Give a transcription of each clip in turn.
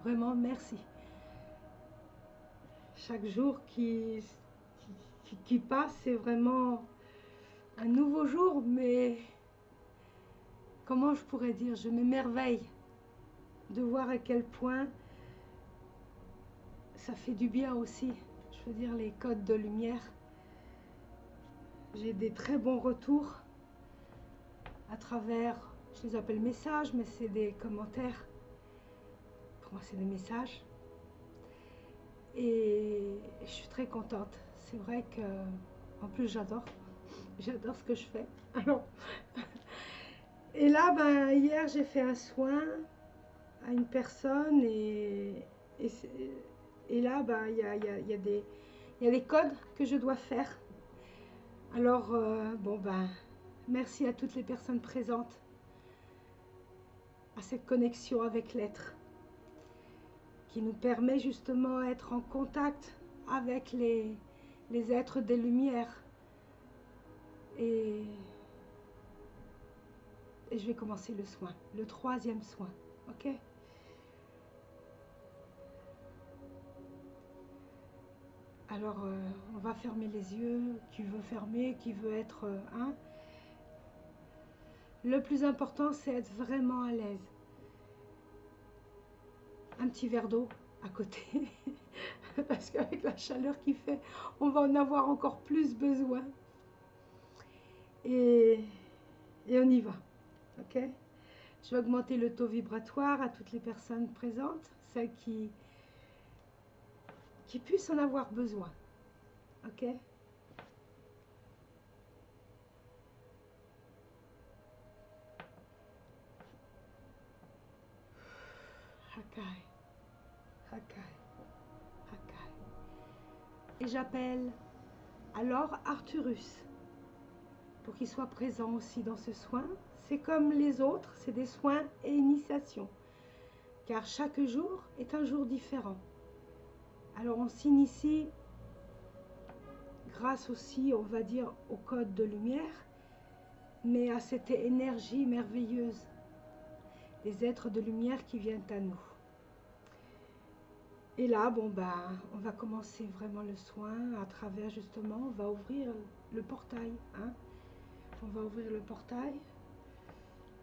Vraiment, merci. Chaque jour qui passe, c'est vraiment un nouveau jour, mais comment je pourrais dire, je m'émerveille de voir à quel point ça fait du bien aussi. Je veux dire, les codes de lumière. J'ai des très bons retours à travers, je les appelle messages, mais c'est des commentaires. Pour moi, c'est des messages. Et je suis très contente. C'est vrai que, en plus, j'adore ce que je fais. Alors, et là, ben, hier, j'ai fait un soin à une personne et, et là, ben, il y a des codes que je dois faire. Alors, bon, ben, merci à toutes les personnes présentes à cette connexion avec l'être qui nous permet justement d'être en contact avec les êtres des lumières. Et je vais commencer le soin, le 3e soin, ok? Alors, on va fermer les yeux, qui veut fermer, qui veut être un. Le plus important, c'est être vraiment à l'aise. Un petit verre d'eau à côté, parce qu'avec la chaleur qu'il fait, on va en avoir encore plus besoin. Et on y va, ok? Je vais augmenter le taux vibratoire à toutes les personnes présentes, celles qui puissent en avoir besoin, ok? Hakai, Hakai, Hakai. Et j'appelle alors Arcturus pour qu'il soit présent aussi dans ce soin. C'est comme les autres, c'est des soins et initiations, car chaque jour est un jour différent. Alors on s'initie grâce aussi, on va dire, au code de lumière, mais à cette énergie merveilleuse des êtres de lumière qui viennent à nous. Et là, bon, ben, on va commencer vraiment le soin à travers, justement, on va ouvrir le portail. Hein. On va ouvrir le portail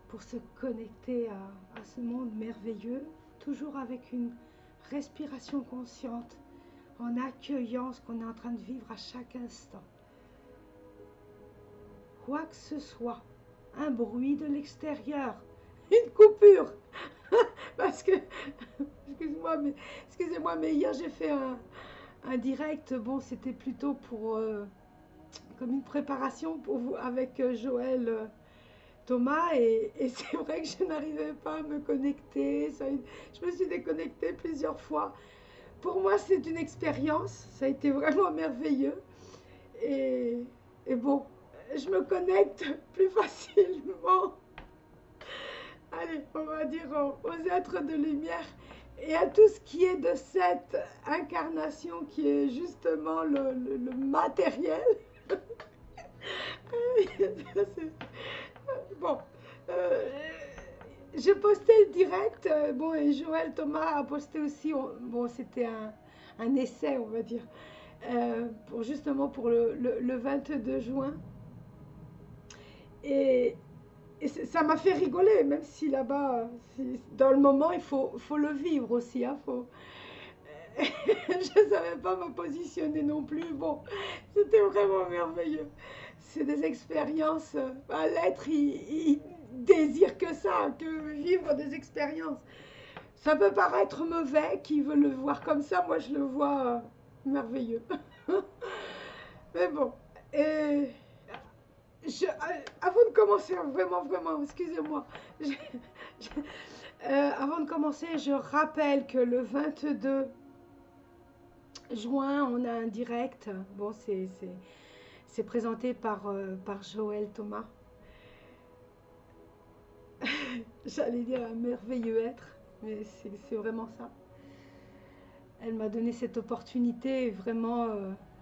pour se connecter à ce monde merveilleux, toujours avec une respiration consciente, en accueillant ce qu'on est en train de vivre à chaque instant. Quoi que ce soit, un bruit de l'extérieur, une coupure, parce que, excusez-moi, mais hier j'ai fait un direct, bon, c'était plutôt pour, comme une préparation pour vous, avec Joël Thomas, et c'est vrai que je n'arrivais pas à me connecter, je me suis déconnectée plusieurs fois. Pour moi, c'est une expérience, ça a été vraiment merveilleux, et bon, je me connecte plus facilement, allez, on va dire aux êtres de lumière et à tout ce qui est de cette incarnation qui est justement le matériel. Bon, euh, j'ai posté le direct, bon, et Joël Thomas a posté aussi, bon, c'était un essai, on va dire, justement pour le 22 juin. Et ça m'a fait rigoler, même si là-bas, dans le moment, il faut le vivre aussi. Hein, je ne savais pas me positionner non plus. Bon, c'était vraiment merveilleux. C'est des expériences. L'être, il désire que ça, que vivre des expériences. Ça peut paraître mauvais, qui veut le voir comme ça. Moi, je le vois merveilleux. Mais bon. Et avant de commencer, vraiment, excusez-moi. Avant de commencer, je rappelle que le 22 juin, on a un direct. Bon, c'est présenté par Joël Thomas. J'allais dire un merveilleux être, mais c'est vraiment ça. Elle m'a donné cette opportunité et vraiment,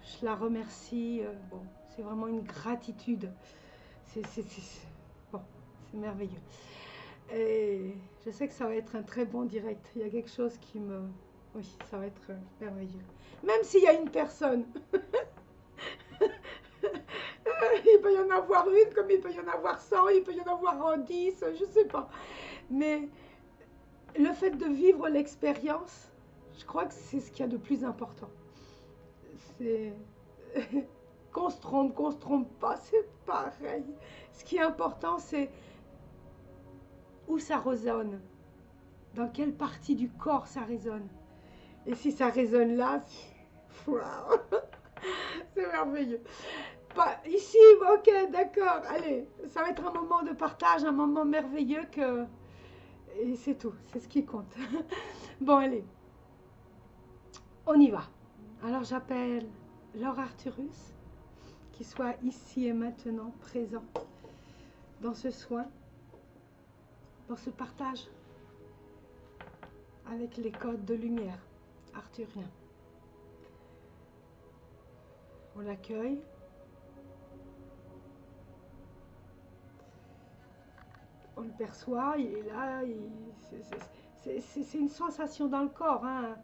je la remercie. Bon, c'est vraiment une gratitude. Bon, c'est merveilleux. Et je sais que ça va être un très bon direct. Il y a quelque chose qui me... Oui, ça va être merveilleux. Même s'il y a une personne. Il peut y en avoir une, comme il peut y en avoir 100, il peut y en avoir 10, je sais pas. Mais le fait de vivre l'expérience, je crois que c'est ce qu'il y a de plus important. C'est qu'on se trompe pas, c'est pareil. Ce qui est important, c'est où ça résonne, dans quelle partie du corps ça résonne. Et si ça résonne là, waouh, c'est merveilleux. Pas ici, ok, d'accord. Allez, ça va être un moment de partage, un moment merveilleux que et c'est tout, c'est ce qui compte. Bon, allez, on y va. Alors j'appelle Laure Arcturus, qui soit ici et maintenant présent dans ce soin, dans ce partage avec les codes de lumière arthuriens. On l'accueille. On le perçoit, il est là, c'est une sensation dans le corps. Hein.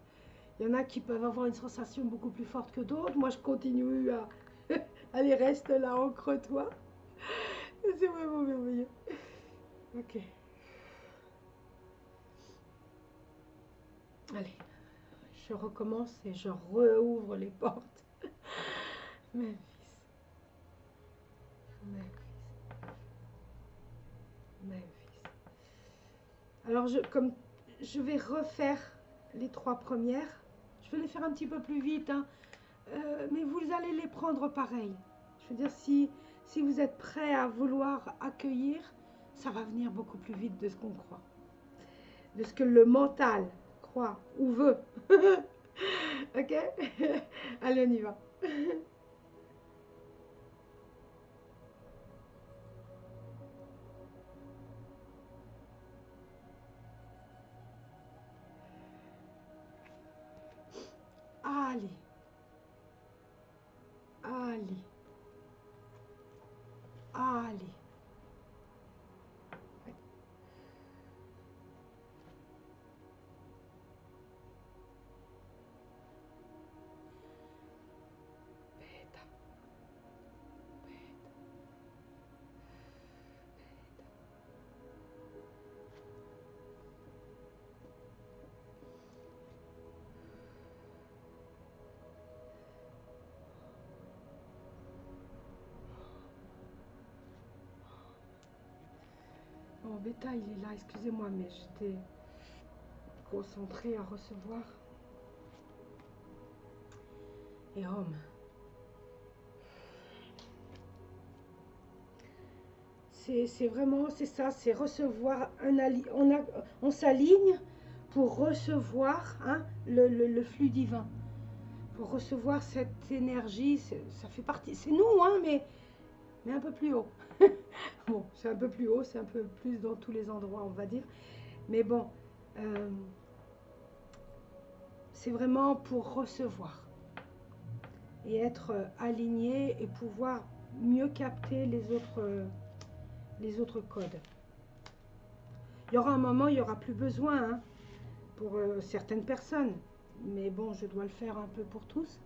Il y en a qui peuvent avoir une sensation beaucoup plus forte que d'autres. Moi, je continue à... Allez, reste là, ancre-toi. C'est vraiment merveilleux. Ok. Allez, je recommence et je rouvre les portes. Memphis. Memphis. Memphis. Alors, comme je vais refaire les 3 premières, je vais les faire un petit peu plus vite, hein. Mais vous allez les prendre pareil. Je veux dire, si vous êtes prêt à vouloir accueillir, ça va venir beaucoup plus vite de ce qu'on croit. De ce que le mental croit ou veut. Ok. Allez, on y va. Allez. Allez. Allez. Beta. Beta. Bon, Beta, il est là, excusez-moi, mais j'étais concentrée à recevoir. Et Homme. C'est vraiment, c'est ça, c'est recevoir on s'aligne pour recevoir, hein, le flux divin. Pour recevoir cette énergie, ça fait partie, c'est nous, hein, mais un peu plus haut. Bon, c'est un peu plus haut, c'est un peu plus dans tous les endroits, on va dire. Mais bon, c'est vraiment pour recevoir et être aligné et pouvoir mieux capter les autres codes. Il y aura un moment, il n'y aura plus besoin, hein, pour certaines personnes. Mais bon, je dois le faire un peu pour tous.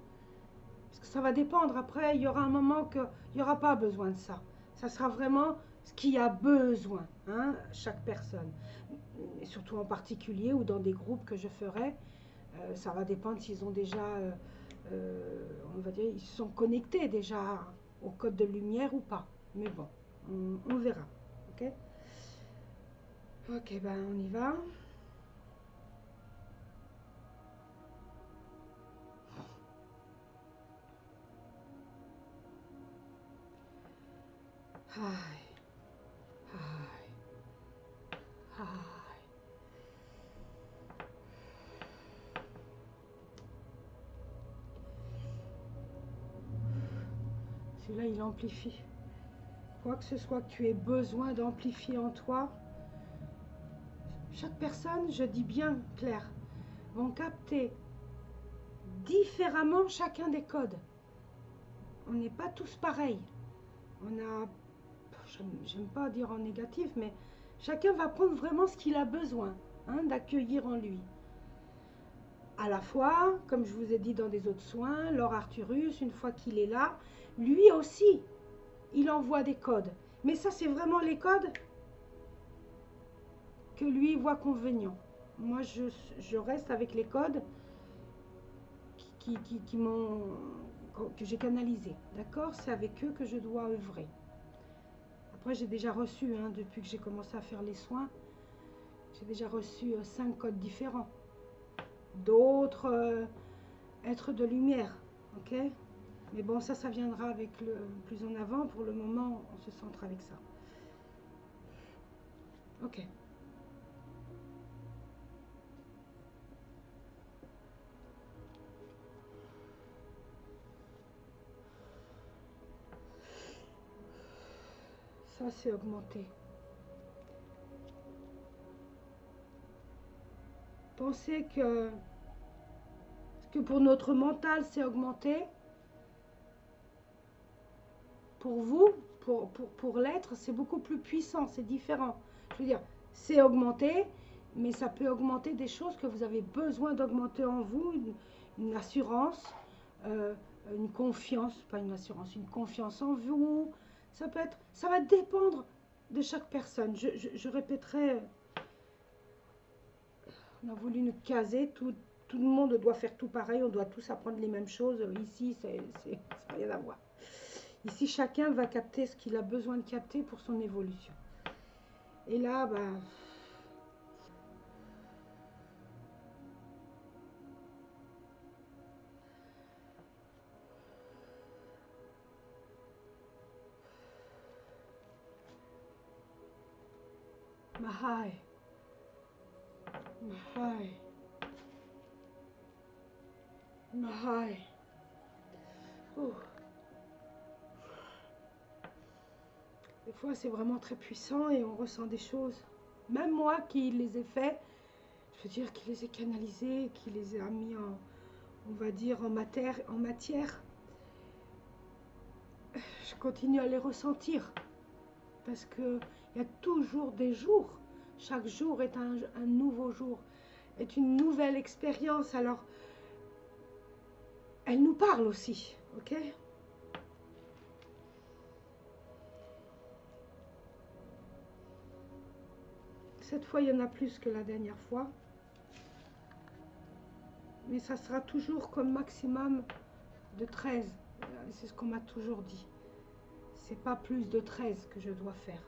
Parce que ça va dépendre. Après, il y aura un moment qu'il n'y aura pas besoin de ça. Ça sera vraiment ce qu'il y a besoin, hein, chaque personne. Et surtout en particulier ou dans des groupes que je ferai. Ça va dépendre s'ils ont déjà, on va dire, ils se sont connectés déjà au code de lumière ou pas. Mais bon, on verra. Ok. Ok, ben on y va. Hi. Hi. Hi. Celui-là, il amplifie. Quoi que ce soit que tu aies besoin d'amplifier en toi, chaque personne, je dis bien clair, vont capter différemment chacun des codes. On n'est pas tous pareils. On a, j'aime pas dire en négatif, mais Chacun va prendre vraiment ce qu'il a besoin, hein, d'accueillir en lui. À la fois, comme je vous ai dit dans des autres soins, Lord Arturus, une fois qu'il est là, lui aussi, il envoie des codes. Mais ça, c'est vraiment les codes que lui voit convenient. Moi, je reste avec les codes qui m'ont, que j'ai canalisés. D'accord? C'est avec eux que je dois œuvrer. Après, j'ai déjà reçu, hein, depuis que j'ai commencé à faire les soins, j'ai déjà reçu 5 codes différents. D'autres êtres de lumière. Ok? Mais bon, ça viendra avec le plus en avant. Pour le moment, on se centre avec ça. Ok. Ça, c'est augmenté. Pensez que pour notre mental, c'est augmenté. Pour vous, pour l'être, c'est beaucoup plus puissant, c'est différent. Je veux dire, c'est augmenté, mais ça peut augmenter des choses que vous avez besoin d'augmenter en vous, une assurance, euh, une confiance, pas une assurance, une confiance en vous. Ça peut être, ça va dépendre de chaque personne. Je répéterai, on a voulu nous caser, tout le monde doit faire tout pareil, on doit tous apprendre les mêmes choses. Ici, ça n'a rien à voir. Ici, chacun va capter ce qu'il a besoin de capter pour son évolution. Et là, bah, Mahai, Mahai, Mahai. Oh. Des fois, c'est vraiment très puissant et on ressent des choses. Même moi qui les ai faits, je veux dire, qui les ai canalisés, qui les ai mis en, on va dire, en matière, je continue à les ressentir. Parce qu'il y a toujours des jours. Chaque jour est un nouveau jour, est une nouvelle expérience. Alors, elle nous parle aussi, ok? Cette fois, il y en a plus que la dernière fois. Mais ça sera toujours comme maximum de 13. C'est ce qu'on m'a toujours dit. C'est pas plus de 13 que je dois faire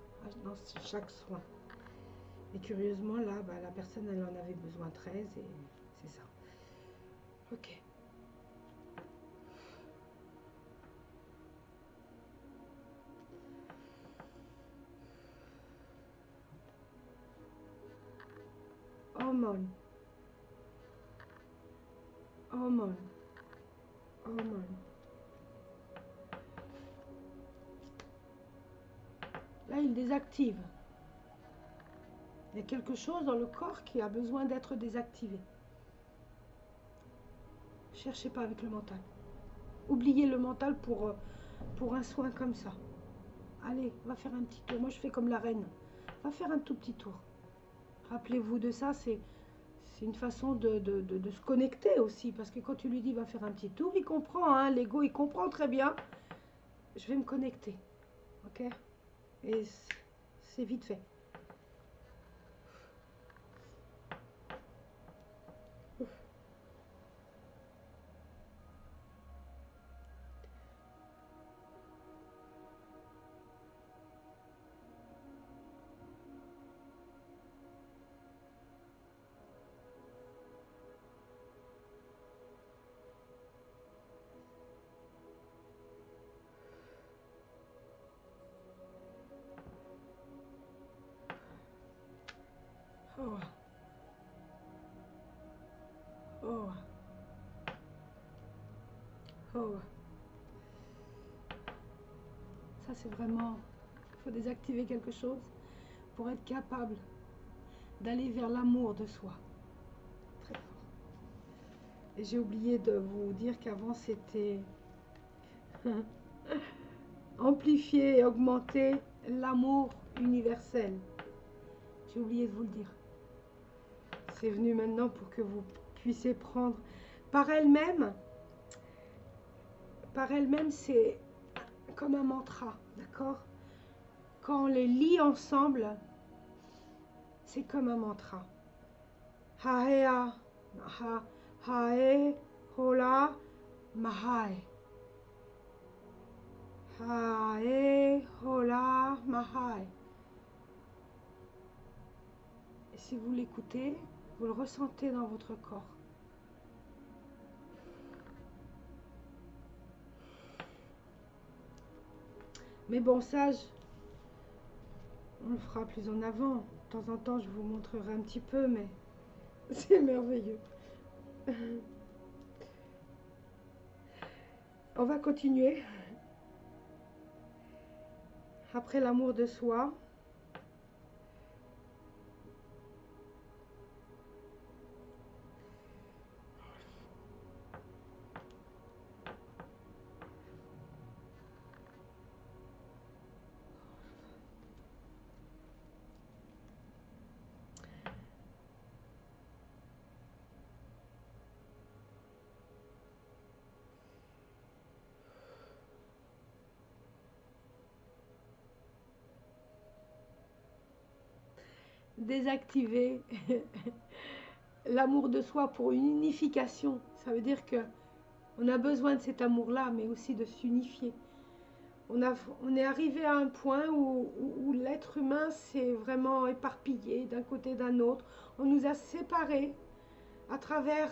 dans chaque soin. Et curieusement, là, bah, la personne, elle en avait besoin 13 et c'est ça. Ok. Hormone. Hormone. Hormone. Là, il désactive. Il y a quelque chose dans le corps qui a besoin d'être désactivé. Cherchez pas avec le mental. Oubliez le mental pour un soin comme ça. Allez, va faire un petit tour. Moi, je fais comme la reine. Va faire un tout petit tour. Rappelez-vous de ça, c'est une façon de se connecter aussi. Parce que quand tu lui dis, va faire un petit tour, il comprend. Hein, l'ego, il comprend très bien. Je vais me connecter. Ok? Et c'est vite fait. Oh. Oh. Oh. Ça, c'est vraiment... Il faut désactiver quelque chose pour être capable d'aller vers l'amour de soi. Très fort. Et j'ai oublié de vous dire qu'avant, c'était amplifier et augmenter l'amour universel. J'ai oublié de vous le dire. C'est venu maintenant pour que vous puissiez prendre par elle-même. Par elle-même, c'est comme un mantra, d'accord? Quand on les lit ensemble, c'est comme un mantra. Haea, ha, hae, hola, mahai. Hae, hola, mahai. Et si vous l'écoutez, vous le ressentez dans votre corps. Mais bon, ça, on le fera plus en avant. De temps en temps, je vous montrerai un petit peu, mais c'est merveilleux. On va continuer. Après l'amour de soi, désactiver l'amour de soi pour une unification. Ça veut dire que on a besoin de cet amour-là, mais aussi de s'unifier. On est arrivé à un point où l'être humain s'est vraiment éparpillé d'un côté d'un autre. On nous a séparés à travers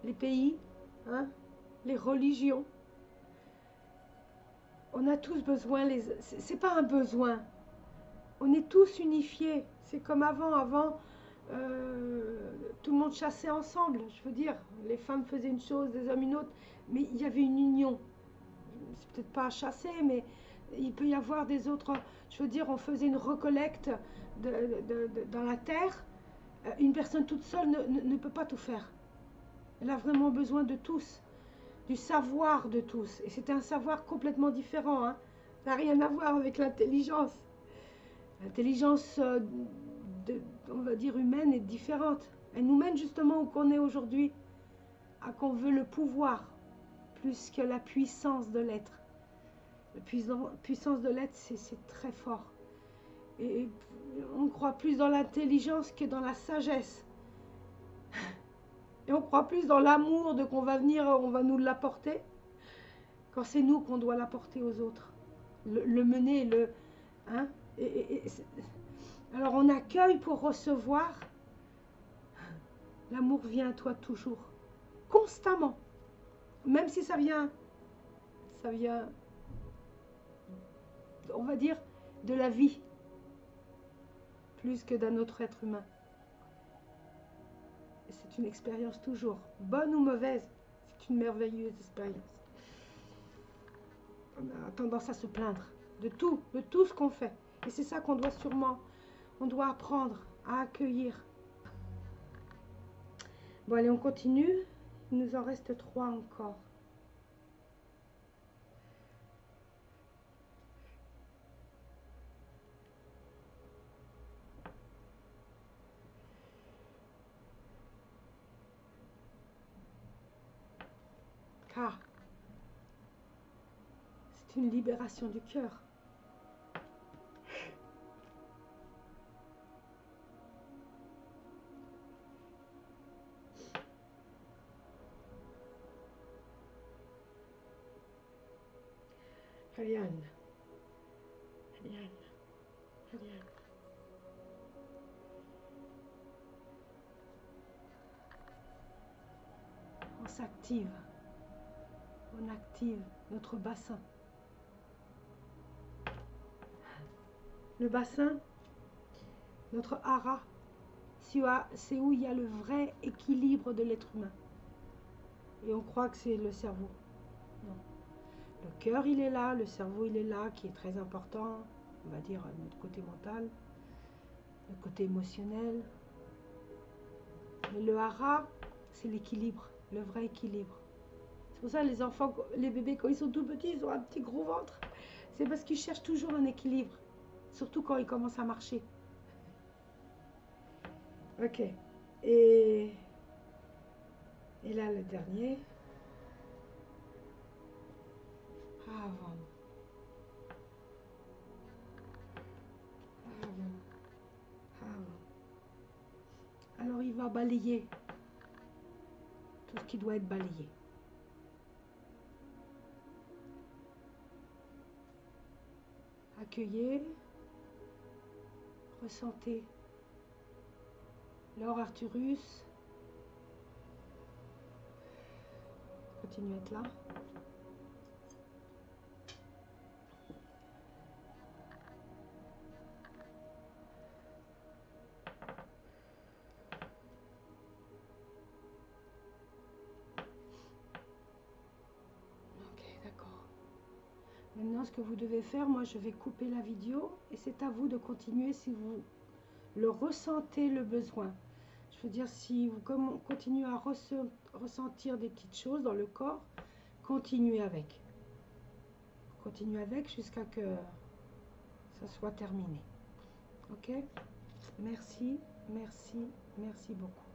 les pays, hein, les religions. On a tous besoin, c'est pas un besoin. On est tous unifiés. C'est comme avant. Avant, tout le monde chassait ensemble. Je veux dire, les femmes faisaient une chose, les hommes une autre, mais il y avait une union. C'est peut-être pas à chasser, mais il peut y avoir des autres. Je veux dire, on faisait une recollecte dans la terre. Une personne toute seule ne peut pas tout faire. Elle a vraiment besoin de tous, du savoir de tous. Et c'était un savoir complètement différent. Hein. Ça n'a rien à voir avec l'intelligence. L'intelligence, on va dire, humaine est différente. Elle nous mène justement où qu'on est aujourd'hui, à qu'on veut le pouvoir, plus que la puissance de l'être. La puissance de l'être, c'est très fort. Et on croit plus dans l'intelligence que dans la sagesse. Et on croit plus dans l'amour de qu'on va venir, on va nous l'apporter, quand c'est nous qu'on doit l'apporter aux autres. Le mener, hein, alors on accueille pour recevoir. L'amour vient à toi toujours, constamment. Même si ça vient, on va dire, de la vie, plus que d'un autre être humain. C'est une expérience toujours, bonne ou mauvaise, c'est une merveilleuse expérience. On a tendance à se plaindre de tout ce qu'on fait. Et c'est ça qu'on doit sûrement, on doit apprendre à accueillir. Bon, allez, on continue. Il nous en reste 3 encore. Car c'est une libération du cœur. Ariane. On s'active. On active notre bassin. Le bassin, notre hara, c'est où il y a le vrai équilibre de l'être humain. Et on croit que c'est le cerveau. Non. Le cœur, il est là, le cerveau, il est là, qui est très important, on va dire notre côté mental, notre côté émotionnel. Mais le hara, c'est l'équilibre, le vrai équilibre. C'est pour ça que les enfants, les bébés, quand ils sont tout petits, ils ont un petit gros ventre. C'est parce qu'ils cherchent toujours un équilibre. surtout quand il commence à marcher. Ok. Et, et là, le dernier. Avant. Avant. Avant. Alors, il va balayer tout ce qui doit être balayé. Accueillez. Ressentez. Laure Arcturus. Continuez à être là. Ok, d'accord. Maintenant, ce que vous devez faire, moi, je vais couper la vidéo et c'est à vous de continuer si vous le ressentez, le besoin. Je veux dire, si vous continuez à ressentir des petites choses dans le corps, continuez avec. Continuez avec jusqu'à que ça soit terminé. Ok? Merci, merci, merci beaucoup.